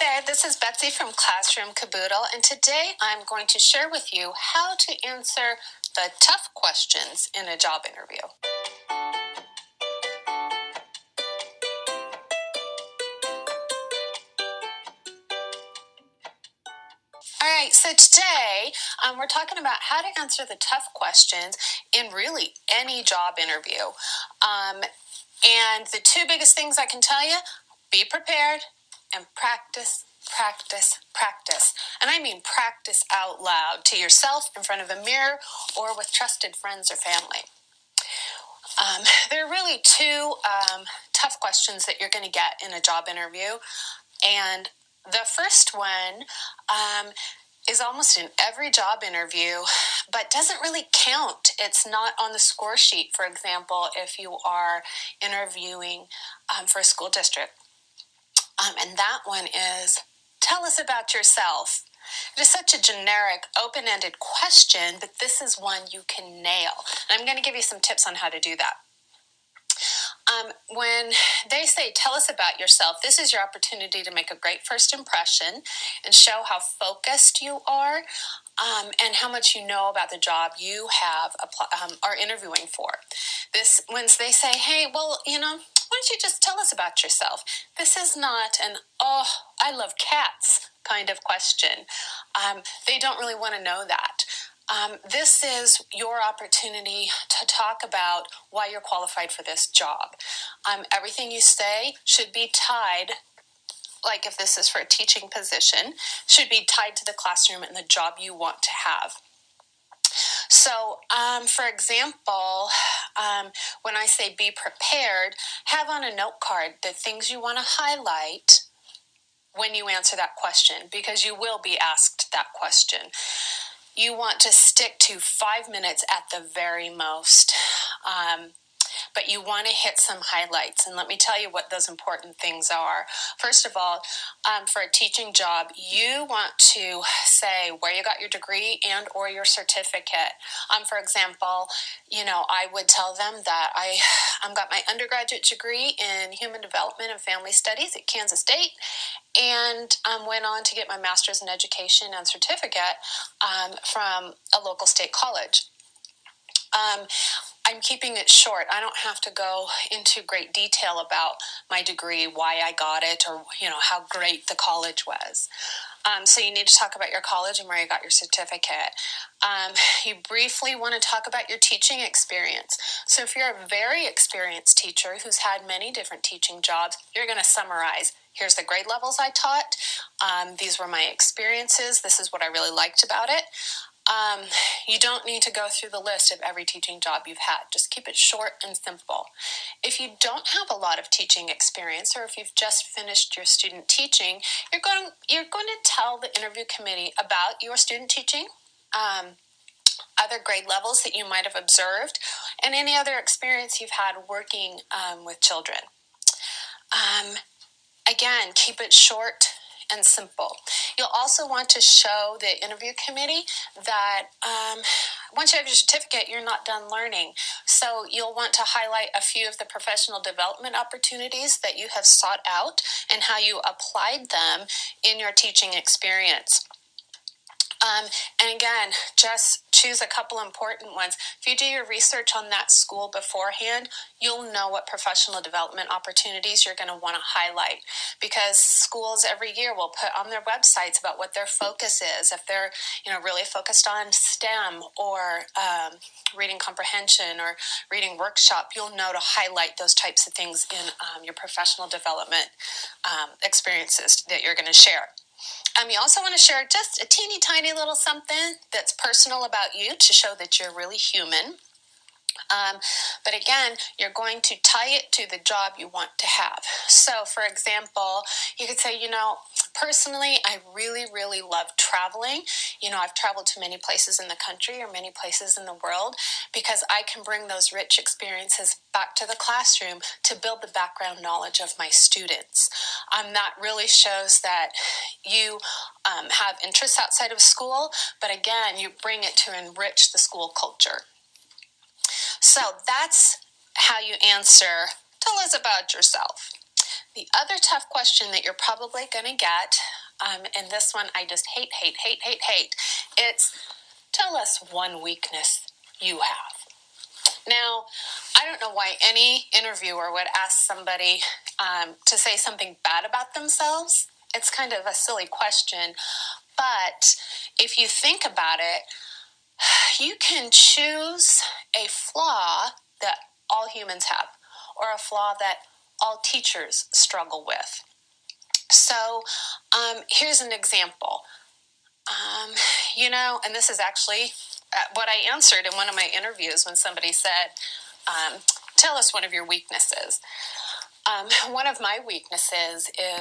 there, this is Betsy from Classroom Caboodle, and today I'm going to share with you how to answer the tough questions in a job interview. All right, so today we're talking about how to answer the tough questions in really any job interview. And the two biggest things I can tell you, be prepared and practice, practice, practice. And I mean practice out loud to yourself in front of a mirror or with trusted friends or family. There are really two tough questions that you're going to get in a job interview. And the first one is almost in every job interview, but doesn't really count. It's not on the score sheet, for example, if you are interviewing for a school district. And that one is, tell us about yourself. It is such a generic, open-ended question, but this is one you can nail. And I'm going to give you some tips on how to do that. When they say, tell us about yourself, this is your opportunity to make a great first impression and show how focused you are and how much you know about the job you are interviewing for. When they say, hey, well, why don't you just tell us about yourself? This is not an, oh, I love cats kind of question. They don't really want to know that. This is your opportunity to talk about why you're qualified for this job. Everything you say should be tied, like if this is for a teaching position, should be tied to the classroom and the job you want to have. So, for example, when I say be prepared, have on a note card the things you want to highlight when you answer that question, because you will be asked that question. You want to stick to 5 minutes at the very most, but you want to hit some highlights. And let me tell you what those important things are. First of all, for a teaching job, you want to say where you got your degree and or your certificate. For example, I would tell them that I got my undergraduate degree in Human Development and Family Studies at Kansas State, and went on to get my master's in education and certificate from a local state college. I'm keeping it short. I don't have to go into great detail about my degree, why I got it, or how great the college was. So you need to talk about your college and where you got your certificate. You briefly want to talk about your teaching experience. So if you're a very experienced teacher who's had many different teaching jobs, you're going to summarize. Here's the grade levels I taught. These were my experiences. This is what I really liked about it. You don't need to go through the list of every teaching job you've had. Just keep it short and simple. If you don't have a lot of teaching experience, or if you've just finished your student teaching, you're going to tell the interview committee about your student teaching, other grade levels that you might have observed, and any other experience you've had working with children. Again, keep it short and simple. You'll also want to show the interview committee that once you have your certificate, you're not done learning. So you'll want to highlight a few of the professional development opportunities that you have sought out and how you applied them in your teaching experience. And again, just choose a couple important ones. If you do your research on that school beforehand, you'll know what professional development opportunities you're going to want to highlight, because schools every year will put on their websites about what their focus is. If they're really focused on STEM or reading comprehension or reading workshop, you'll know to highlight those types of things in your professional development experiences that you're going to share. You also want to share just a teeny tiny little something that's personal about you to show that you're really human. But again, you're going to tie it to the job you want to have. So, for example, you could say, personally, I really, really love traveling. I've traveled to many places in the country or many places in the world because I can bring those rich experiences back to the classroom to build the background knowledge of my students. That really shows that you have interests outside of school, but again, you bring it to enrich the school culture. So that's how you answer, tell us about yourself. The other tough question that you're probably going to get, and this one I just hate, it's tell us one weakness you have. Now, I don't know why any interviewer would ask somebody to say something bad about themselves. It's kind of a silly question, but if you think about it, you can choose a flaw that all humans have, or a flaw that all teachers struggle with. So here's an example. And this is actually what I answered in one of my interviews when somebody said, tell us one of your weaknesses. One of my weaknesses is